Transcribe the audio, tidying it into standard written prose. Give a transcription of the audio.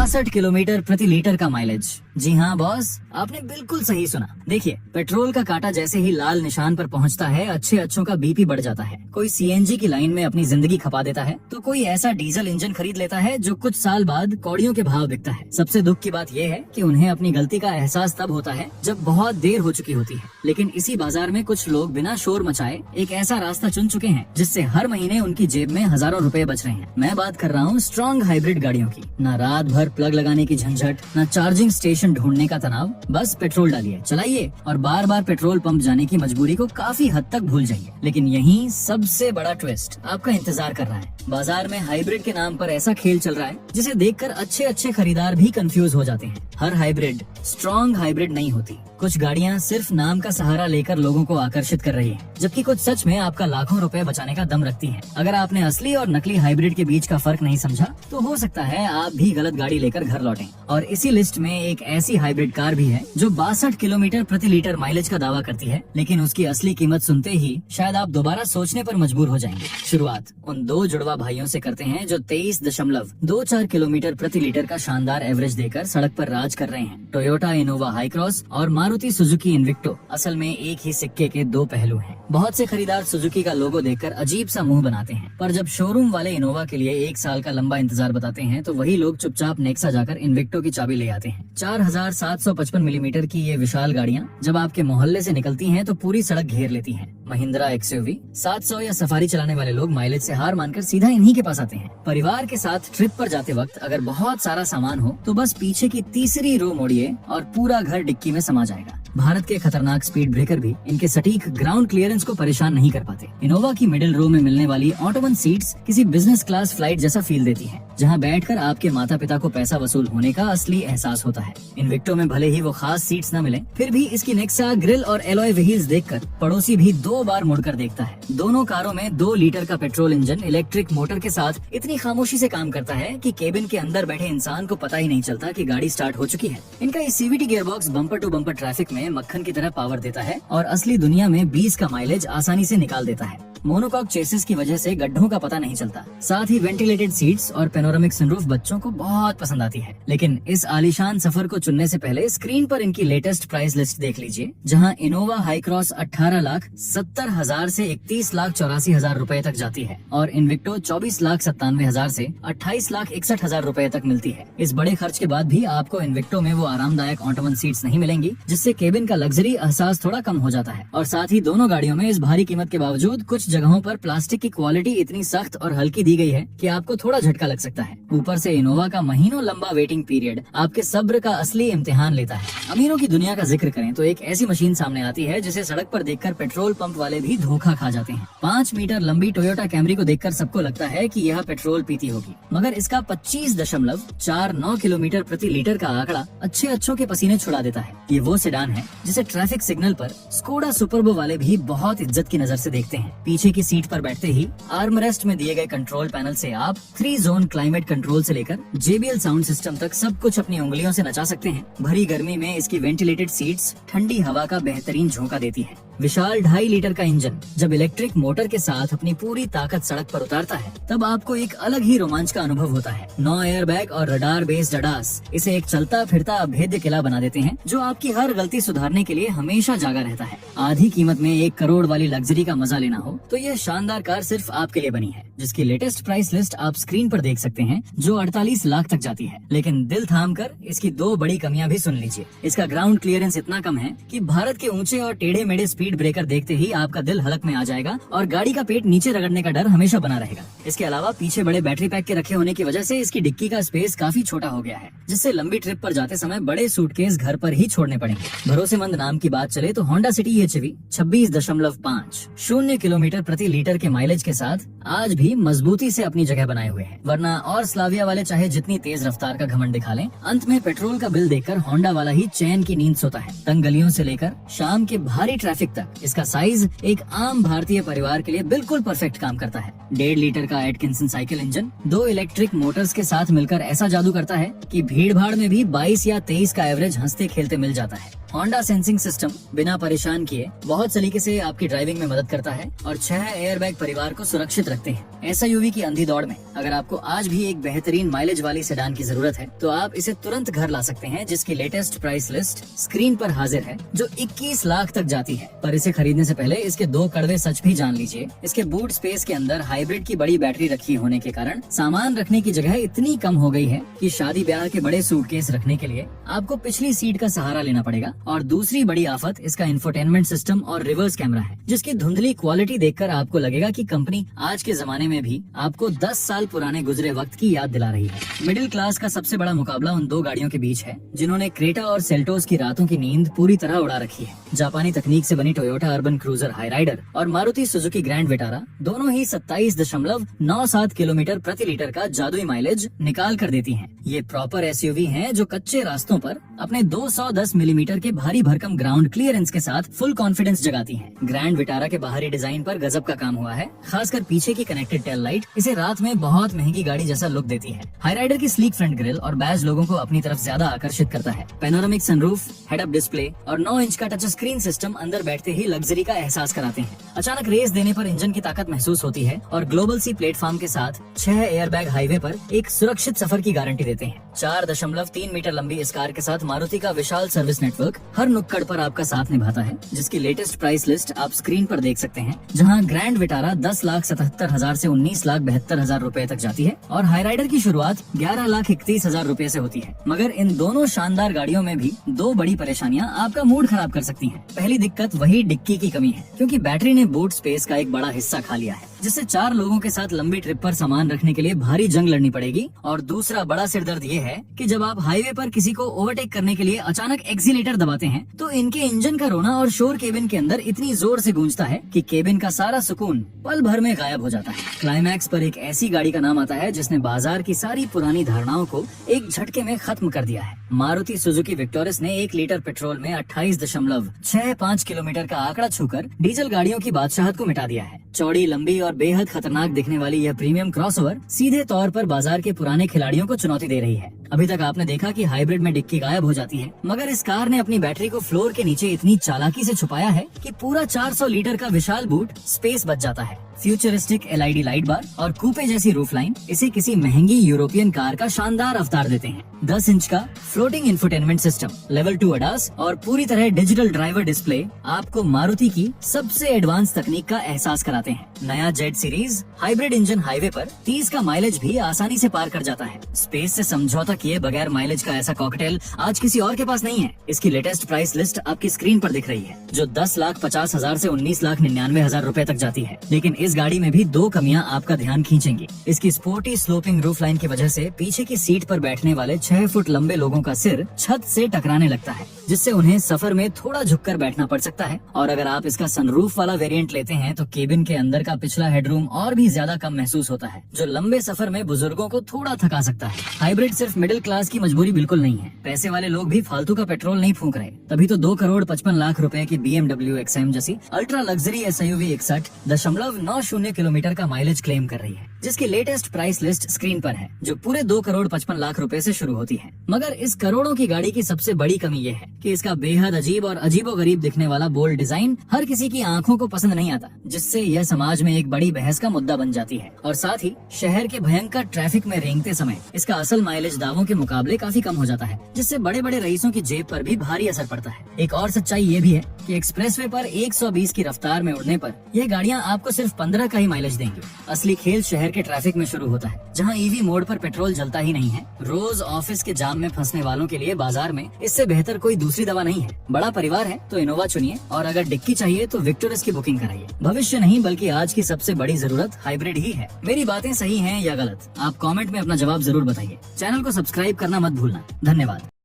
62 kilometre प्रति litre का mileage. जी हाँ बॉस, आपने बिल्कुल सही सुना। देखिए, पेट्रोल का कांटा जैसे ही लाल निशान पर पहुंचता है, अच्छे अच्छों का बीपी बढ़ जाता है। कोई सीएनजी की लाइन में अपनी जिंदगी खपा देता है, तो कोई ऐसा डीजल इंजन खरीद लेता है जो कुछ साल बाद कौड़ियों के भाव बिकता है। सबसे दुख की बात यह है कि उन्हें अपनी गलती का एहसास तब होता है जब बहुत देर हो चुकी होती है। लेकिन इसी बाजार में कुछ लोग बिना शोर मचाए एक ऐसा रास्ता चुन चुके हैं जिससे हर महीने उनकी जेब में हजारों रुपए बच रहे हैं। मैं बात कर रहा हूँ स्ट्रॉन्ग हाइब्रिड गाड़ियों की। ना रात भर प्लग लगाने की झंझट, ना चार्जिंग स्टेशन ढूंढने का तनाव। बस पेट्रोल डालिए, चलाइए और बार बार पेट्रोल पंप जाने की मजबूरी को काफी हद तक भूल जाइए। लेकिन यहीं सबसे बड़ा ट्विस्ट आपका इंतजार कर रहा है। बाजार में हाइब्रिड के नाम पर ऐसा खेल चल रहा है जिसे देखकर अच्छे अच्छे खरीदार भी कंफ्यूज हो जाते हैं। हर हाइब्रिड स्ट्रॉन्ग हाइब्रिड नहीं होती। कुछ गाड़ियां सिर्फ नाम का सहारा लेकर लोगों को आकर्षित कर रही हैं, जबकि कुछ सच में आपका लाखों रुपए बचाने का दम रखती हैं। अगर आपने असली और नकली हाइब्रिड के बीच का फर्क नहीं समझा, तो हो सकता है आप भी गलत गाड़ी लेकर घर लौटें। और इसी लिस्ट में एक ऐसी हाइब्रिड कार भी है जो 62 किलोमीटर प्रति लीटर माइलेज का दावा करती है, लेकिन उसकी असली कीमत सुनते ही शायद आप दोबारा सोचने पर मजबूर हो जाएंगे। शुरुआत उन दो जुड़वा भाइयों से करते हैं जो 23.24 किलोमीटर प्रति लीटर का शानदार एवरेज देकर सड़क पर राज कर रहे हैं। टोयोटा इनोवा हाई क्रॉस और मारुति सुजुकी इन्विक्टो असल में एक ही सिक्के के दो पहलू हैं। बहुत से खरीदार सुजुकी का लोगो देखकर अजीब सा मुंह बनाते हैं, पर जब शोरूम वाले इनोवा के लिए 1 साल का लंबा इंतजार बताते हैं, तो वही लोग चुपचाप नेक्सा जाकर इन्विक्टो की चाबी ले आते हैं। 4755 मिलीमीटर की ये विशाल गाड़ियां जब आपके मोहल्ले से निकलती हैं तो पूरी सड़क घेर लेती हैं। महिंद्रा एक्सयूवी 700 या सफारी चलाने वाले लोग माइलेज से हार मानकर सीधा इन्हीं के पास आते हैं। परिवार के साथ ट्रिप पर जाते वक्त अगर बहुत सारा सामान हो तो बस पीछे की तीसरी रो मोड़िए और पूरा घर डिक्की में समा जाएगा। भारत के खतरनाक स्पीड ब्रेकर भी इनके सटीक ग्राउंड क्लियरेंस को परेशान नहीं कर पाते। इनोवा की मिडिल रो में मिलने वाली ऑटोमन सीट्स किसी बिजनेस क्लास फ्लाइट जैसा फील देती हैं, जहां बैठकर आपके माता पिता को पैसा वसूल होने का असली एहसास होता है। इन्विक्टो में भले ही वो खास सीट्स न मिले, फिर भी इसकी नेक्सा ग्रिल और एलॉय व्हील्स देखकर पड़ोसी भी 2 बार मुड़कर देखता है। दोनों कारों में 2 लीटर का पेट्रोल इंजन इलेक्ट्रिक मोटर के साथ इतनी खामोशी से काम करता है कि केबिन के अंदर बैठे इंसान को पता ही नहीं चलता कि गाड़ी स्टार्ट हो चुकी है। इनका ये CVT gearbox bumper to bumper traffic में मक्खन की तरह पावर देता है और असली दुनिया में 20 का माइलेज आसानी से निकाल देता है। मोनोकॉक चेसिस की वजह से गड्ढों का पता नहीं चलता। साथ ही वेंटिलेटेड सीट्स और पेनोरामिक सनरूफ बच्चों को बहुत पसंद आती है। लेकिन इस आलीशान सफर को चुनने से पहले स्क्रीन पर इनकी लेटेस्ट प्राइस लिस्ट देख लीजिए, जहां इनोवा हाई क्रॉस 18,70,000 से 31,84,000 रुपए तक जाती है और इन्विक्टो 24,97,000 से 28,61,000 रुपए तक मिलती है। इस बड़े खर्च के बाद भी आपको इन्विक्टो में वो आरामदायक ऑटोमन सीट्स नहीं मिलेंगी, जिससे केबिन का लग्जरी एहसास थोड़ा कम हो जाता है। और साथ ही दोनों गाड़ियों में इस भारी कीमत के बावजूद कुछ जगहों पर प्लास्टिक की क्वालिटी इतनी सख्त और हल्की दी गई है कि आपको थोड़ा झटका लग सकता है। ऊपर से इनोवा का महीनों लंबा वेटिंग पीरियड आपके सब्र का असली इम्तिहान लेता है। अमीरों की दुनिया का जिक्र करें तो एक ऐसी मशीन सामने आती है जिसे सड़क पर देखकर पेट्रोल पंप वाले भी धोखा खा जाते हैं। 5 मीटर लंबी टोयोटा कैमरी को देखकर सबको लगता है कि यह पेट्रोल पीती होगी, मगर इसका 25.49 किलोमीटर प्रति लीटर का आंकड़ा अच्छे अच्छों के पसीने छुड़ा देता है। ये वो सेडान है जिसे ट्रैफिक सिग्नल पर स्कोडा सुपरबो वाले भी बहुत इज्जत की नजर से देखते हैं। पीछे की सीट पर बैठते ही आर्मरेस्ट में दिए गए कंट्रोल पैनल से आप 3 जोन क्लाइमेट कंट्रोल से लेकर JBL साउंड सिस्टम तक सब कुछ अपनी उंगलियों से नचा सकते हैं। भरी गर्मी में इसकी वेंटिलेटेड सीट्स ठंडी हवा का बेहतरीन झोंका देती है। विशाल 2.5 लीटर का इंजन जब इलेक्ट्रिक मोटर के साथ अपनी पूरी ताकत सड़क पर उतारता है, तब आपको एक अलग ही रोमांच का अनुभव होता है। 9 एयरबैग और रडार बेस्ड अडास इसे एक चलता फिरता अभेद्य किला बना देते हैं, जो आपकी हर गलती सुधारने के लिए हमेशा जागा रहता है। आधी कीमत में 1 करोड़ वाली लग्जरी का मजा लेना हो तो यह शानदार कार सिर्फ आपके लिए बनी है, जिसकी लेटेस्ट प्राइस लिस्ट आप स्क्रीन पर देख सकते हैं, जो 48 लाख तक जाती है। लेकिन दिल थाम कर इसकी 2 बड़ी कमियां भी सुन लीजिए। इसका ग्राउंड क्लियरेंस इतना कम है कि भारत के ऊंचे और टेढ़े मेढ़े स्पीड ब्रेकर देखते ही आपका दिल हलक में आ जाएगा और गाड़ी का पेट नीचे रगड़ने का डर हमेशा बना रहेगा। इसके अलावा पीछे बड़े बैटरी पैक के रखे होने की वजह से इसकी डिक्की का स्पेस काफी छोटा हो गया है, जिससे लंबी ट्रिप पर जाते समय बड़े सूटकेस घर पर ही छोड़ने पड़ेंगे। भरोसेमंद नाम की बात चले तो होंडा सिटी HV 26.50 किलोमीटर प्रति लीटर के माइलेज के साथ आज भी मजबूती से अपनी जगह बनाए हुए हैं। वरना और स्लाविया वाले चाहे जितनी तेज रफ्तार का घमंड दिखा लें, अंत में पेट्रोल का बिल देखकर होंडा वाला ही चैन की नींद सोता है। तंग गलियों से लेकर शाम के भारी ट्रैफिक तक इसका साइज एक आम भारतीय परिवार के लिए बिल्कुल परफेक्ट काम करता है। 1.5 लीटर का Atkinson cycle engine 2 electric Motors के साथ मिलकर ऐसा जादू करता है कि भीड़ भाड़ में भी 22 या 23 का एवरेज हंसते खेलते मिल जाता है। होंडा सेंसिंग सिस्टम बिना परेशान किए बहुत सलीके से आपकी ड्राइविंग में मदद करता है और 6 एयरबैग परिवार को सुरक्षित रखते हैं। SUV की अंधी दौड़ में अगर आपको आज भी एक बेहतरीन माइलेज वाली सेडान की जरूरत है तो आप इसे तुरंत घर ला सकते हैं, जिसकी लेटेस्ट प्राइस लिस्ट स्क्रीन पर हाजिर है जो 21 लाख तक जाती है। पर इसे खरीदने से पहले इसके 2 कड़वे सच भी जान लीजिए। इसके बूट स्पेस के अंदर हाइब्रिड की बड़ी बैटरी रखी होने के कारण सामान रखने की जगह इतनी कम हो गई है कि शादी ब्याह के बड़े सूटकेस रखने के लिए आपको पिछली सीट का सहारा लेना पड़ेगा। और दूसरी बड़ी आफत इसका इंफोटेनमेंट सिस्टम और रिवर्स कैमरा है, जिसकी धुंधली क्वालिटी देखकर आपको लगेगा कि कंपनी आज के जमाने में भी आपको 10 साल पुराने गुजरे वक्त की याद दिला रही है। मिडिल क्लास का सबसे बड़ा मुकाबला उन 2 गाड़ियों के बीच है जिन्होंने क्रेटा और सेल्टोस की रातों की नींद पूरी तरह उड़ा रखी है। जापानी तकनीक से बनी टोयोटा अर्बन क्रूजर हाईराइडर और मारुति सुजुकी ग्रैंड विटारा दोनों ही 27.97 किलोमीटर प्रति लीटर का जादुई माइलेज निकाल कर देती हैं। ये प्रॉपर SUV हैं जो कच्चे रास्तों पर अपने 210 मिलीमीटर के भारी भरकम ग्राउंड क्लियरेंस के साथ फुल कॉन्फिडेंस जगाती हैं। ग्रैंड विटारा के बाहरी डिजाइन पर गजब का काम हुआ है, खासकर पीछे की कनेक्टेड टेल लाइट इसे रात में बहुत महंगी गाड़ी जैसा लुक देती है। हाईराइडर की स्लीक फ्रंट ग्रिल और बैज लोगों को अपनी तरफ ज्यादा आकर्षित करता है। Panoramic sunroof, head up display और 9 इंच का टच स्क्रीन सिस्टम अंदर बैठते ही लग्जरी का एहसास कराते हैं। अचानक रेस देने पर इंजन की ताकत महसूस होती है और ग्लोबल सी प्लेटफॉर्म के साथ 6 एयरबैग हाईवे पर एक सुरक्षित सफर की गारंटी देते हैं। 4.3 मीटर लंबी इस कार के साथ मारुति का विशाल सर्विस नेटवर्क हर नुक्कड़ पर आपका साथ निभाता है, जिसकी लेटेस्ट प्राइस लिस्ट आप स्क्रीन पर देख सकते हैं, जहां ग्रैंड विटारा 10,77,000 से 19,72,000 रूपए तक जाती है और हाईराइडर की शुरुआत 11,31,000 रूपए से होती है। मगर इन दोनों शानदार गाड़ियों में भी 2 बड़ी परेशानियां आपका मूड खराब कर सकती हैं। पहली दिक्कत वही डिक्की की कमी है, क्योंकि बैटरी ने बूट स्पेस का एक बड़ा हिस्सा खा लिया है, जिससे 4 लोगों के साथ लंबी ट्रिप पर सामान रखने के लिए भारी जंग लड़नी पड़ेगी। और दूसरा बड़ा सिरदर्द ये है कि जब आप हाईवे पर किसी को ओवरटेक करने के लिए अचानक एक्सीलेटर दबाते हैं तो इनके इंजन का रोना और शोर केबिन के अंदर इतनी जोर से गूंजता है कि केबिन का सारा सुकून पल भर में गायब हो जाता है। क्लाइमैक्स पर एक ऐसी गाड़ी का नाम आता है जिसने बाजार की सारी पुरानी धारणाओं को एक झटके में खत्म कर दिया है। मारुति सुजुकी विक्टोरिस ने 1 लीटर पेट्रोल में 28.65 किलोमीटर का आंकड़ा छूकर डीजल गाड़ियों की बादशाहत को मिटा दिया है। चौड़ी, लंबी और बेहद खतरनाक दिखने वाली यह प्रीमियम क्रॉसओवर सीधे तौर पर बाजार के पुराने खिलाड़ियों को चुनौती दे रही है। अभी तक आपने देखा कि हाइब्रिड में डिक्की गायब हो जाती है, मगर इस कार ने अपनी बैटरी को फ्लोर के नीचे इतनी चालाकी से छुपाया है कि पूरा 400 लीटर का विशाल बूट स्पेस बच जाता है। फ्यूचरिस्टिक LED लाइट बार और कूपे जैसी रूफ लाइन इसे किसी महंगी यूरोपियन कार का शानदार अवतार देते हैं। 10 इंच का floating infotainment system, level 2 ADAS और पूरी तरह डिजिटल ड्राइवर डिस्प्ले आपको मारुति की सबसे एडवांस तकनीक का एहसास कराते हैं। नया Z series hybrid engine highway पर 30 का माइलेज भी आसानी से पार कर जाता है। स्पेस से समझौता किए बगैर माइलेज का ऐसा कॉकटेल आज किसी और के पास नहीं है। इसकी लेटेस्ट प्राइस लिस्ट आपकी स्क्रीन पर दिख रही है, जो 10,50,000 से 19,99,000 रूपए तक जाती है। लेकिन इस गाड़ी में भी 2 कमियां आपका ध्यान खींचेंगी। इसकी स्पोर्टी स्लोपिंग रूफ लाइन की वजह से पीछे की सीट पर बैठने वाले 6 फुट लंबे लोगों का सिर छत से टकराने लगता है, जिससे उन्हें सफर में थोड़ा झुककर बैठना पड़ सकता है। और अगर आप इसका सनरूफ वाला वेरिएंट लेते हैं तो केबिन के अंदर का पिछला हेडरूम और भी ज्यादा कम महसूस होता है, जो लंबे सफर में बुजुर्गों को थोड़ा थका सकता है। हाइब्रिड सिर्फ मिडिल क्लास की मजबूरी बिल्कुल नहीं है। पैसे वाले लोग भी फालतू का पेट्रोल नहीं फूंक रहे, तभी तो 2,55,00,000 रूपए की BMW XM जैसी अल्ट्रा लग्जरी SUV 61.90 किलोमीटर का माइलेज क्लेम कर रही है, जिसकी लेटेस्ट प्राइस लिस्ट स्क्रीन पर है, जो पूरे 2,55,00,000 रूपए से शुरू होती है। मगर इस करोड़ों की गाड़ी की सबसे बड़ी कमी ये है कि इसका बेहद अजीब और अजीबोगरीब दिखने वाला बोल्ड डिजाइन हर किसी की आंखों को पसंद नहीं आता, जिससे यह समाज में एक बड़ी बहस का मुद्दा बन जाती है। और साथ ही शहर के भयंकर ट्रैफिक में रेंगते समय इसका असल माइलेज दावों के मुकाबले काफी कम हो जाता है, जिससे बड़े बड़े रईसों की जेब पर भी भारी असर पड़ता है। एक और सच्चाई ये भी है कि एक्सप्रेसवे पर 120 की रफ्तार में उड़ने पर यह गाड़ियां आपको सिर्फ 15 का ही माइलेज देंगी। असली खेल शहर के ट्रैफिक में शुरू होता है, जहां EV मोड पर पेट्रोल जलता ही नहीं है। रोज ऑफिस के जाम में फंसने वालों के लिए बाजार में इससे बेहतर कोई दूसरी दवा नहीं है। बड़ा परिवार है तो इनोवा चुनिए, और अगर डिक्की चाहिए तो विक्टोरिस की बुकिंग कराइए। भविष्य नहीं बल्कि आज की सबसे बड़ी जरूरत हाइब्रिड ही है। मेरी बातें सही हैं या गलत, आप कमेंट में अपना जवाब जरूर बताइए। चैनल को सब्सक्राइब करना मत भूलना। धन्यवाद।